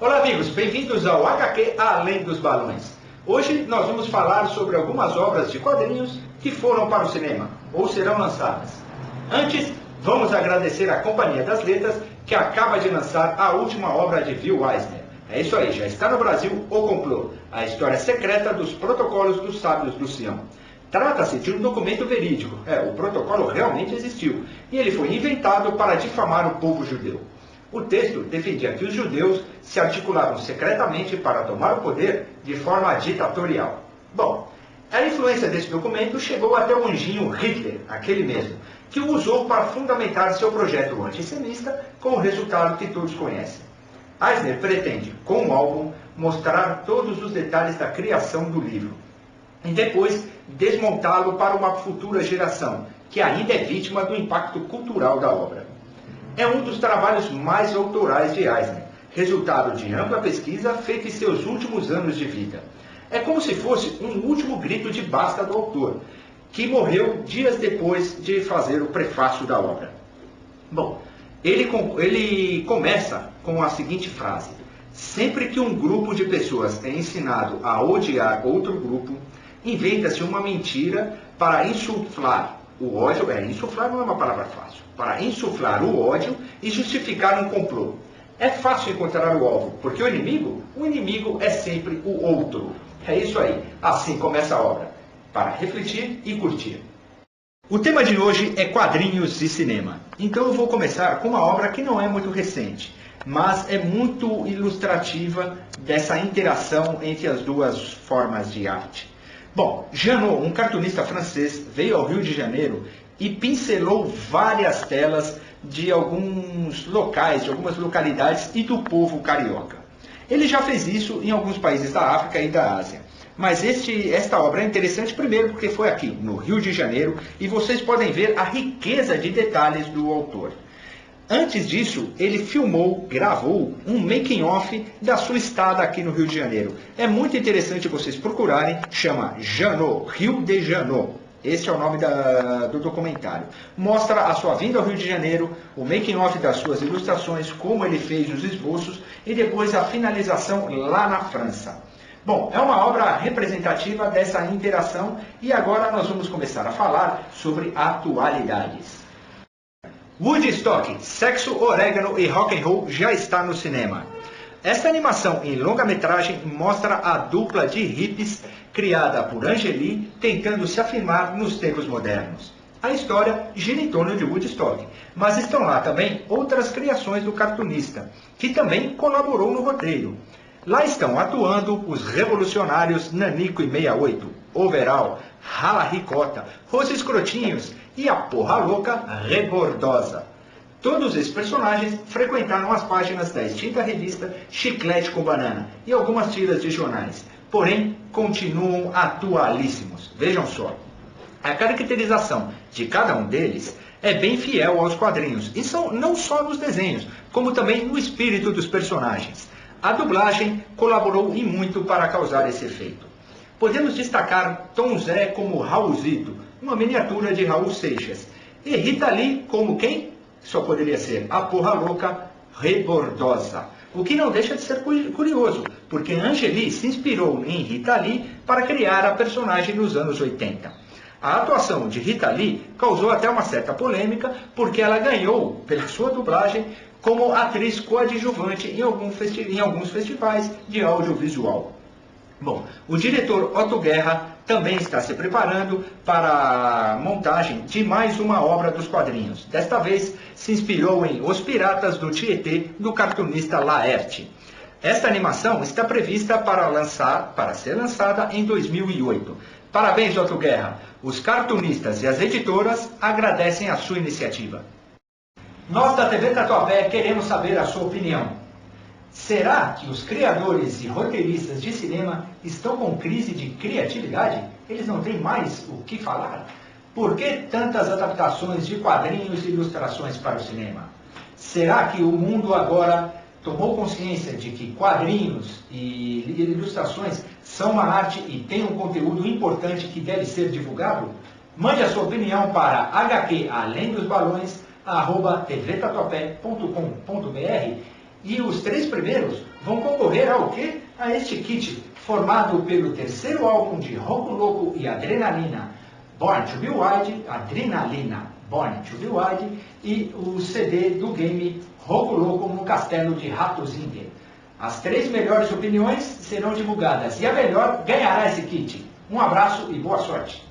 Olá amigos, bem-vindos ao HQ Além dos Balões. Hoje nós vamos falar sobre algumas obras de quadrinhos que foram para o cinema ou serão lançadas. Antes, vamos agradecer a Companhia das Letras que acaba de lançar a última obra de Will Eisner. É isso aí, já está no Brasil O Complô, a história secreta dos protocolos dos sábios do Sião. Trata-se de um documento verídico, o protocolo realmente existiu, e ele foi inventado para difamar o povo judeu. O texto defendia que os judeus se articulavam secretamente para tomar o poder de forma ditatorial. Bom, a influência desse documento chegou até o anjinho Hitler, aquele mesmo, que o usou para fundamentar seu projeto antissemita com o resultado que todos conhecem. Eisner pretende, com o álbum, mostrar todos os detalhes da criação do livro e depois desmontá-lo para uma futura geração, que ainda é vítima do impacto cultural da obra. É um dos trabalhos mais autorais de Eisner, resultado de ampla pesquisa feita em seus últimos anos de vida. É como se fosse um último grito de basta do autor, que morreu dias depois de fazer o prefácio da obra. Bom, ele começa com a seguinte frase: sempre que um grupo de pessoas é ensinado a odiar outro grupo, inventa-se uma mentira para insuflar o ódio. Insuflar não é uma palavra fácil. Para insuflar o ódio e justificar um complô. É fácil encontrar o alvo, porque o inimigo é sempre o outro. É isso aí. Assim começa a obra, para refletir e curtir. O tema de hoje é quadrinhos e cinema. Então eu vou começar com uma obra que não é muito recente, mas é muito ilustrativa dessa interação entre as duas formas de arte. Bom, Janot, um cartunista francês, veio ao Rio de Janeiro e pincelou várias telas de alguns locais, de algumas localidades e do povo carioca. Ele já fez isso em alguns países da África e da Ásia. Mas esta obra é interessante primeiro porque foi aqui, no Rio de Janeiro, e vocês podem ver a riqueza de detalhes do autor. Antes disso, ele gravou um making-off da sua estada aqui no Rio de Janeiro. É muito interessante vocês procurarem, chama Janot, Rio de Janot. Esse é o nome do documentário. Mostra a sua vinda ao Rio de Janeiro, o making-off das suas ilustrações, como ele fez os esboços e depois a finalização lá na França. Bom, é uma obra representativa dessa interação e agora nós vamos começar a falar sobre atualidades. Woodstock, sexo, orégano e rock and roll já está no cinema. Esta animação em longa-metragem mostra a dupla de hippies criada por Angeli tentando se afirmar nos tempos modernos. A história gira em torno de Woodstock, mas estão lá também outras criações do cartunista, que também colaborou no roteiro. Lá estão atuando os revolucionários Nanico e 68, Overall, Rala Ricota, Rose Escrotinhos e a Porra Louca Rebordosa. Todos esses personagens frequentaram as páginas da extinta revista Chiclete com Banana e algumas tiras de jornais, porém continuam atualíssimos. Vejam só, a caracterização de cada um deles é bem fiel aos quadrinhos, e não só nos desenhos, como também no espírito dos personagens. A dublagem colaborou e muito para causar esse efeito. Podemos destacar Tom Zé como Raulzito, uma miniatura de Raul Seixas, e Rita Lee como quem? Só poderia ser a Porra Louca Rebordosa. O que não deixa de ser curioso, porque Angeli se inspirou em Rita Lee para criar a personagem nos anos 80. A atuação de Rita Lee causou até uma certa polêmica, porque ela ganhou, pela sua dublagem, como atriz coadjuvante em alguns festivais de audiovisual. Bom, o diretor Otto Guerra também está se preparando para a montagem de mais uma obra dos quadrinhos. Desta vez, se inspirou em Os Piratas do Tietê, do cartunista Laerte. Esta animação está prevista para ser lançada em 2008. Parabéns, Otto Guerra! Os cartunistas e as editoras agradecem a sua iniciativa. Nós da TV Tatuapé queremos saber a sua opinião. Será que os criadores e roteiristas de cinema estão com crise de criatividade? Eles não têm mais o que falar? Por que tantas adaptações de quadrinhos e ilustrações para o cinema? Será que o mundo agora tomou consciência de que quadrinhos e ilustrações são uma arte e têm um conteúdo importante que deve ser divulgado? Mande a sua opinião para hqalendosbalões@tvtatuapé.com.br e os 3 primeiros vão concorrer concorrer ao quê? A este kit, formado pelo terceiro álbum de Roku Loco e Adrenalina, Born to Be Wild, Adrenalina, Born to Be Wild, e o CD do game Roku Loco no Castelo de Ratosinger. As 3 melhores opiniões serão divulgadas e a melhor ganhará esse kit. Um abraço e boa sorte!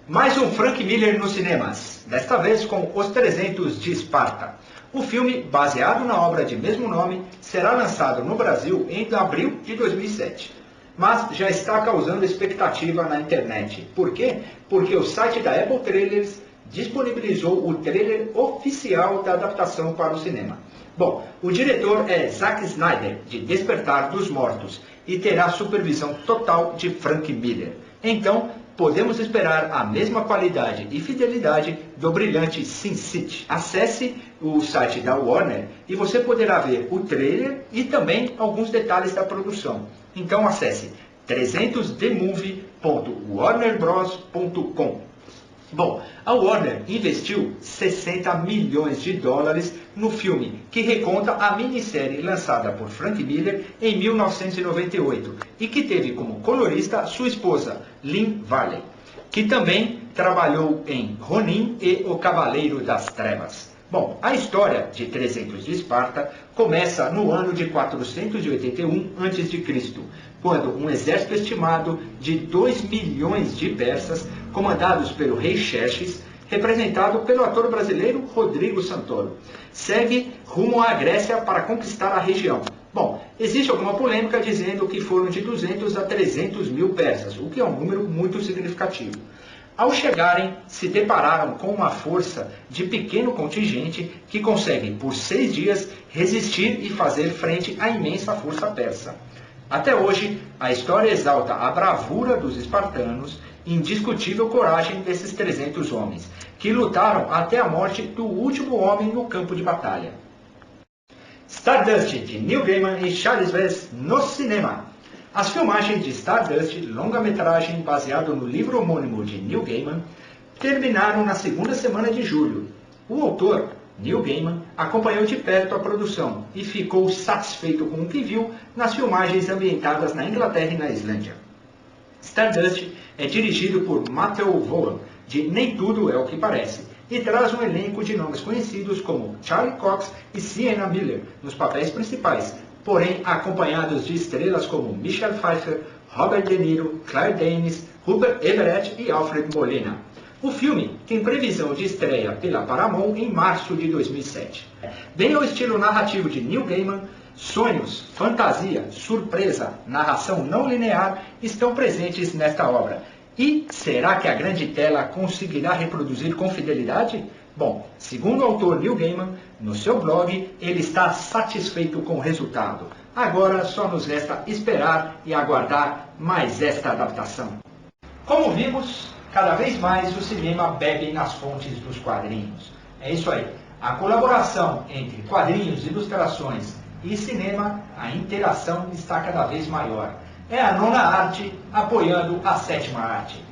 Mais um Frank Miller nos cinemas, desta vez com Os 300 de Esparta. O filme, baseado na obra de mesmo nome, será lançado no Brasil em abril de 2007. Mas já está causando expectativa na internet. Por quê? Porque o site da Apple Trailers disponibilizou o trailer oficial da adaptação para o cinema. Bom, o diretor é Zack Snyder, de Despertar dos Mortos, e terá supervisão total de Frank Miller. Então, podemos esperar a mesma qualidade e fidelidade do brilhante Sin City. Acesse o site da Warner e você poderá ver o trailer e também alguns detalhes da produção. Então acesse 300thmovie.warnerbros.com. Bom, a Warner investiu 60 milhões de dólares no filme, que reconta a minissérie lançada por Frank Miller em 1998 e que teve como colorista sua esposa, Lynn Varley, que também trabalhou em Ronin e O Cavaleiro das Trevas. Bom, a história de 300 de Esparta começa no ano de 481 a.C., quando um exército estimado de 2 milhões de persas, comandados pelo rei Xerxes, representado pelo ator brasileiro Rodrigo Santoro, segue rumo à Grécia para conquistar a região. Bom, existe alguma polêmica dizendo que foram de 200 a 300 mil persas, o que é um número muito significativo. Ao chegarem, se depararam com uma força de pequeno contingente que consegue, por 6 dias, resistir e fazer frente à imensa força persa. Até hoje, a história exalta a bravura dos espartanos e indiscutível coragem desses 300 homens, que lutaram até a morte do último homem no campo de batalha. Stardust, de Neil Gaiman e Charles Vess, no cinema. As filmagens de Stardust, longa-metragem baseado no livro homônimo de Neil Gaiman, terminaram na segunda semana de julho. O autor, Neil Gaiman, acompanhou de perto a produção e ficou satisfeito com o que viu nas filmagens ambientadas na Inglaterra e na Islândia. Stardust é dirigido por Matthew Vaughn, de Nem Tudo é o que Parece, e traz um elenco de nomes conhecidos como Charlie Cox e Sienna Miller nos papéis principais, porém acompanhados de estrelas como Michelle Pfeiffer, Robert De Niro, Claire Danes, Rupert Everett e Alfred Molina. O filme tem previsão de estreia pela Paramount em março de 2007. Bem ao estilo narrativo de Neil Gaiman, sonhos, fantasia, surpresa, narração não linear estão presentes nesta obra. E será que a grande tela conseguirá reproduzir com fidelidade? Bom, segundo o autor Neil Gaiman, no seu blog, ele está satisfeito com o resultado. Agora só nos resta esperar e aguardar mais esta adaptação. Como vimos, cada vez mais o cinema bebe nas fontes dos quadrinhos. É isso aí. A colaboração entre quadrinhos, ilustrações e cinema, a interação está cada vez maior. É a nona arte apoiando a sétima arte.